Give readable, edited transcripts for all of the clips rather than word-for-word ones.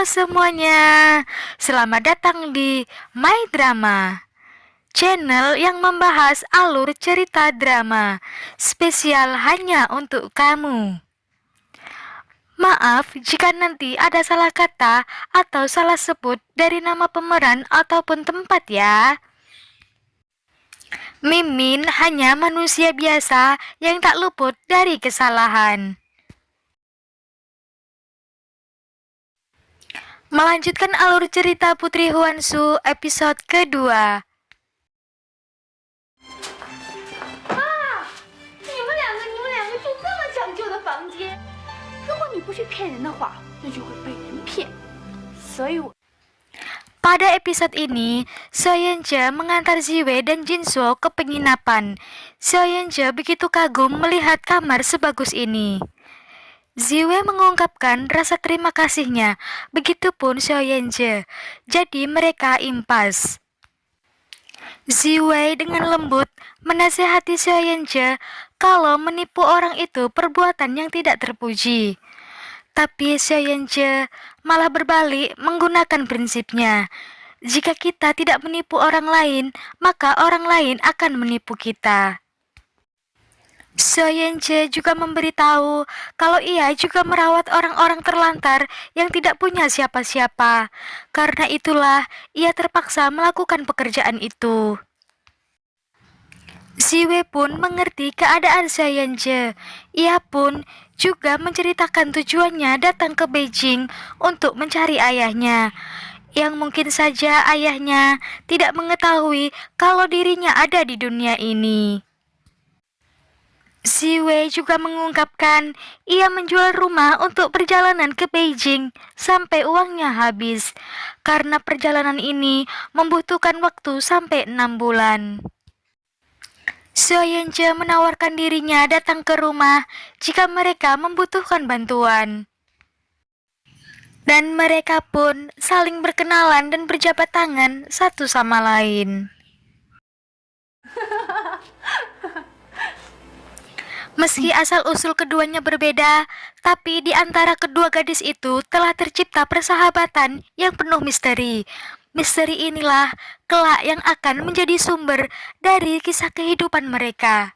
semuanya, selamat datang di My Drama, channel yang membahas alur cerita drama spesial hanya untuk kamu. Maaf jika nanti ada salah kata atau salah sebut dari nama pemeran ataupun tempat ya. Mimin hanya manusia biasa yang tak luput dari kesalahan. Melanjutkan alur cerita Putri Huansu episode kedua. 你们两个住这么讲究的房间，如果你不去骗人的话，那就会被人骗。所以我 Pada episode ini, Soyeonje mengantar Ziwei dan Jinso ke penginapan. Soyeonje begitu kagum melihat kamar sebagus ini. Ziwei mengungkapkan rasa terima kasihnya, begitupun Soyeonje. Jadi mereka impas. Ziwei dengan lembut menasihati Soyeonje kalau menipu orang itu perbuatan yang tidak terpuji. Tapi Soyeonje malah berbalik menggunakan prinsipnya. Jika kita tidak menipu orang lain, maka orang lain akan menipu kita. Soyeonje juga memberitahu kalau ia juga merawat orang-orang terlantar yang tidak punya siapa-siapa. Karena itulah ia terpaksa melakukan pekerjaan itu. Ziwei pun mengerti keadaan Soyeonje. Ia pun juga menceritakan tujuannya datang ke Beijing untuk mencari ayahnya. Yang mungkin saja ayahnya tidak mengetahui kalau dirinya ada di dunia ini. Ziwei juga mengungkapkan ia menjual rumah untuk perjalanan ke Beijing sampai uangnya habis. Karena perjalanan ini membutuhkan waktu sampai 6 bulan. Soyeonje menawarkan dirinya datang ke rumah jika mereka membutuhkan bantuan. Dan mereka pun saling berkenalan dan berjabat tangan satu sama lain. Meski asal-usul keduanya berbeda, tapi di antara kedua gadis itu telah tercipta persahabatan yang penuh misteri. Misteri inilah kelak yang akan menjadi sumber dari kisah kehidupan mereka.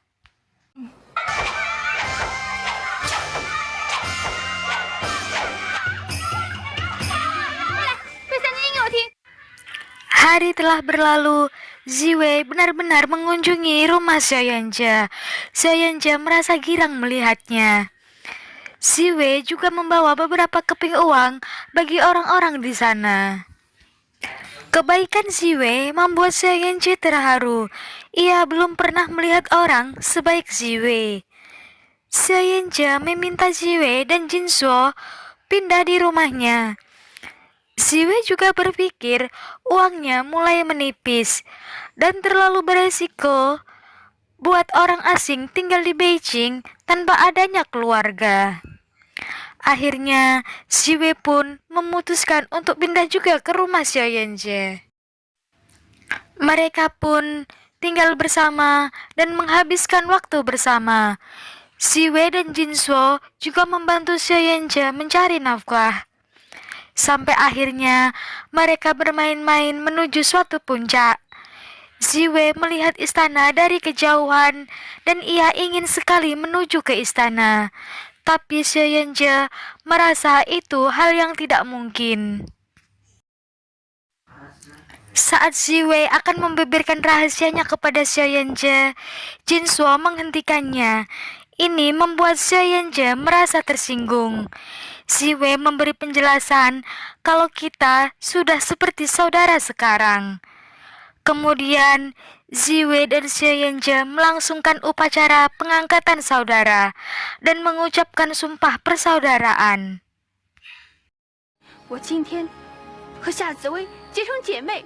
Hari telah berlalu. Ziwei benar-benar mengunjungi rumah Soyeonje. Soyeonje merasa girang melihatnya. Ziwei juga membawa beberapa keping uang bagi orang-orang di sana. Kebaikan Ziwei membuat Soyeonje terharu. Ia belum pernah melihat orang sebaik Ziwei. Soyeonje meminta Ziwei dan Jinso pindah di rumahnya. Ziwei juga berpikir uangnya mulai menipis dan terlalu beresiko buat orang asing tinggal di Beijing tanpa adanya keluarga. Akhirnya, Ziwei pun memutuskan untuk pindah juga ke rumah Soyeonje. Mereka pun tinggal bersama dan menghabiskan waktu bersama. Ziwei dan Jinso juga membantu Soyeonje mencari nafkah. Sampai akhirnya mereka bermain-main menuju suatu puncak. Ziwei melihat istana dari kejauhan dan ia ingin sekali menuju ke istana. Tapi Soyeonje merasa itu hal yang tidak mungkin. Saat Ziwei akan membeberkan rahasianya kepada Soyeonje, Jinso menghentikannya. Ini membuat Soyeonje merasa tersinggung. Ziwei memberi penjelasan kalau kita sudah seperti saudara sekarang. Kemudian Ziwei dan Soyeonje melangsungkan upacara pengangkatan saudara dan mengucapkan sumpah persaudaraan. 我今天和夏紫薇结成姐妹，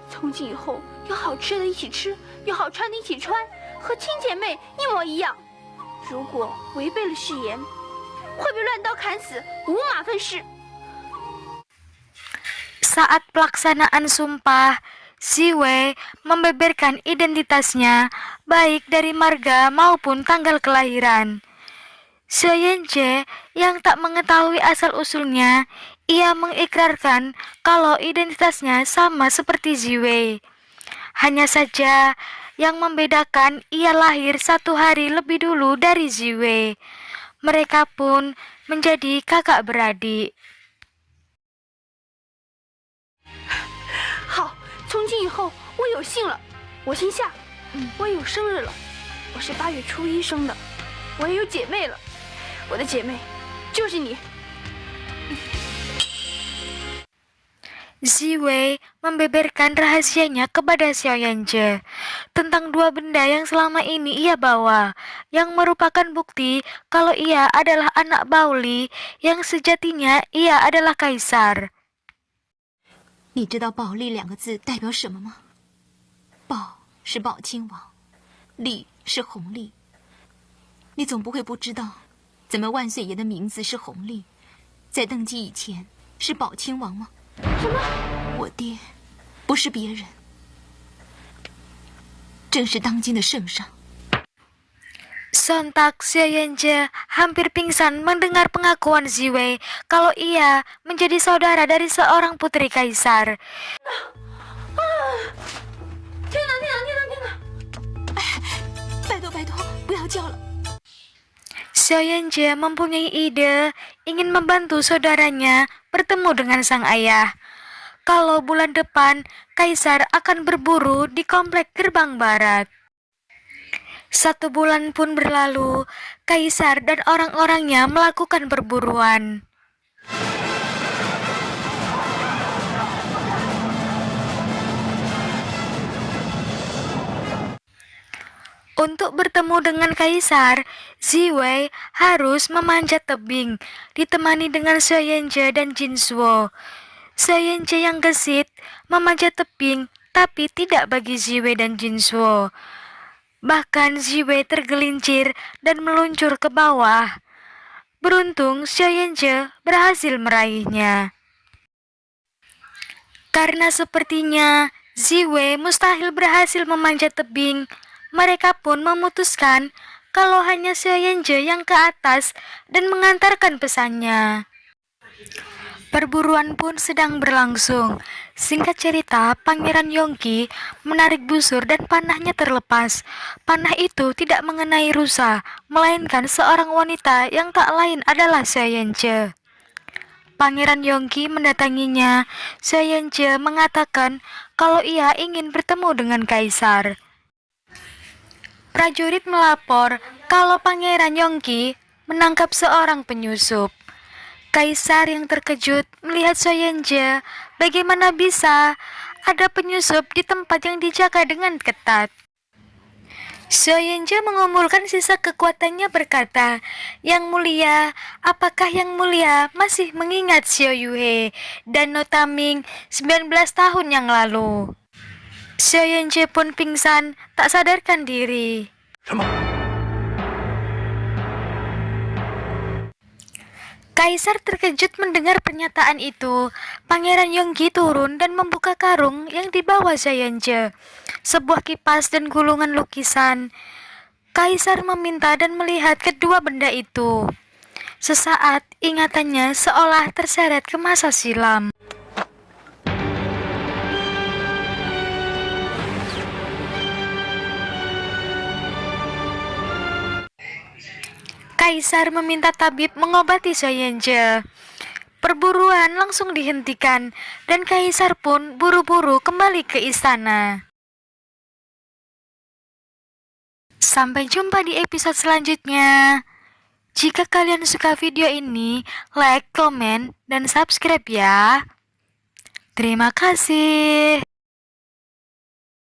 从今以后有好吃的一起吃，有好穿的一起穿，和亲姐妹一模一样。如果违背了誓言，会被乱刀砍死，五马分尸。 Saat pelaksanaan sumpah, Ziwei membeberkan identitasnya baik dari marga maupun tanggal kelahiran. Soyeonje yang tak mengetahui asal-usulnya Ia mengikrarkan kalau identitasnya sama seperti Ziwei. Hanya saja yang membedakan ia lahir 1 hari lebih dulu dari Ziwei. Mereka pun menjadi kakak beradik. 好，从今以后我有姓了，我姓夏，我也有生日了，我是8月初1生的，我也有姐妹了，我的姐妹就是你。 Ziwei membeberkan rahasianya kepada Xiao Yanzhe tentang 2 benda yang selama ini ia bawa, yang merupakan bukti kalau ia adalah anak Baoli yang sejatinya ia adalah kaisar. 你知道“宝利”2个字代表什么吗？宝是宝亲王，利是弘历。你总不会不知道，咱们万岁爷的名字是弘历，在登基以前是宝亲王吗？什么？我爹不是别人，正是当今的圣上。 Sontak Xiao Yanzhe hampir pingsan mendengar pengakuan Ziwei kalau ia menjadi saudara dari seorang putri kaisar. 天哪！天哪！天哪！天哪！拜托拜托，不要叫了。 Xiao Yanzhe mempunyai ide ingin membantu saudaranya bertemu dengan sang ayah. Kalau bulan depan kaisar akan berburu di komplek gerbang barat. 1 bulan pun berlalu, kaisar dan orang-orangnya melakukan perburuan. Untuk bertemu dengan kaisar, Ziwei harus memanjat tebing, ditemani dengan Xiao Yanzhe dan Jin Zhuo. Xiao Yanzhe yang gesit memanjat tebing, tapi tidak bagi Ziwei dan Jin Zhuo. Bahkan Ziwei tergelincir dan meluncur ke bawah. Beruntung Xiao Yanzhe berhasil meraihnya. Karena sepertinya Ziwei mustahil berhasil memanjat tebing, mereka pun memutuskan kalau hanya Xiao Yanzhe yang ke atas dan mengantarkan pesannya. Perburuan pun sedang berlangsung. Singkat cerita, Pangeran Yongqi menarik busur dan panahnya terlepas. Panah itu tidak mengenai rusa, melainkan seorang wanita yang tak lain adalah Xiao Yanzhe. Pangeran Yongqi mendatanginya. Xiao Yanzhe mengatakan kalau ia ingin bertemu dengan kaisar. Prajurit melapor kalau Pangeran Yongqi menangkap seorang penyusup. Kaisar yang terkejut melihat Xiao Yanzhe, bagaimana bisa ada penyusup di tempat yang dijaga dengan ketat. Xiao Yanzhe mengumpulkan sisa kekuatannya berkata, "Yang mulia, apakah Yang mulia masih mengingat Xiao Yuhe dan Notaming 19 tahun yang lalu?" Xiao Yanzhe pun pingsan, tak sadarkan diri. Kaisar terkejut mendengar pernyataan itu. Pangeran Yongqi turun dan membuka karung yang dibawa Xiao Yanzhe, sebuah kipas dan gulungan lukisan. Kaisar meminta dan melihat kedua benda itu. Sesaat ingatannya seolah terseret ke masa silam. Kaisar meminta tabib mengobati Xiao Yanzhe. Perburuan langsung dihentikan dan kaisar pun buru-buru kembali ke istana. Sampai jumpa di episode selanjutnya. Jika kalian suka video ini, like, komen, dan subscribe ya. Terima kasih.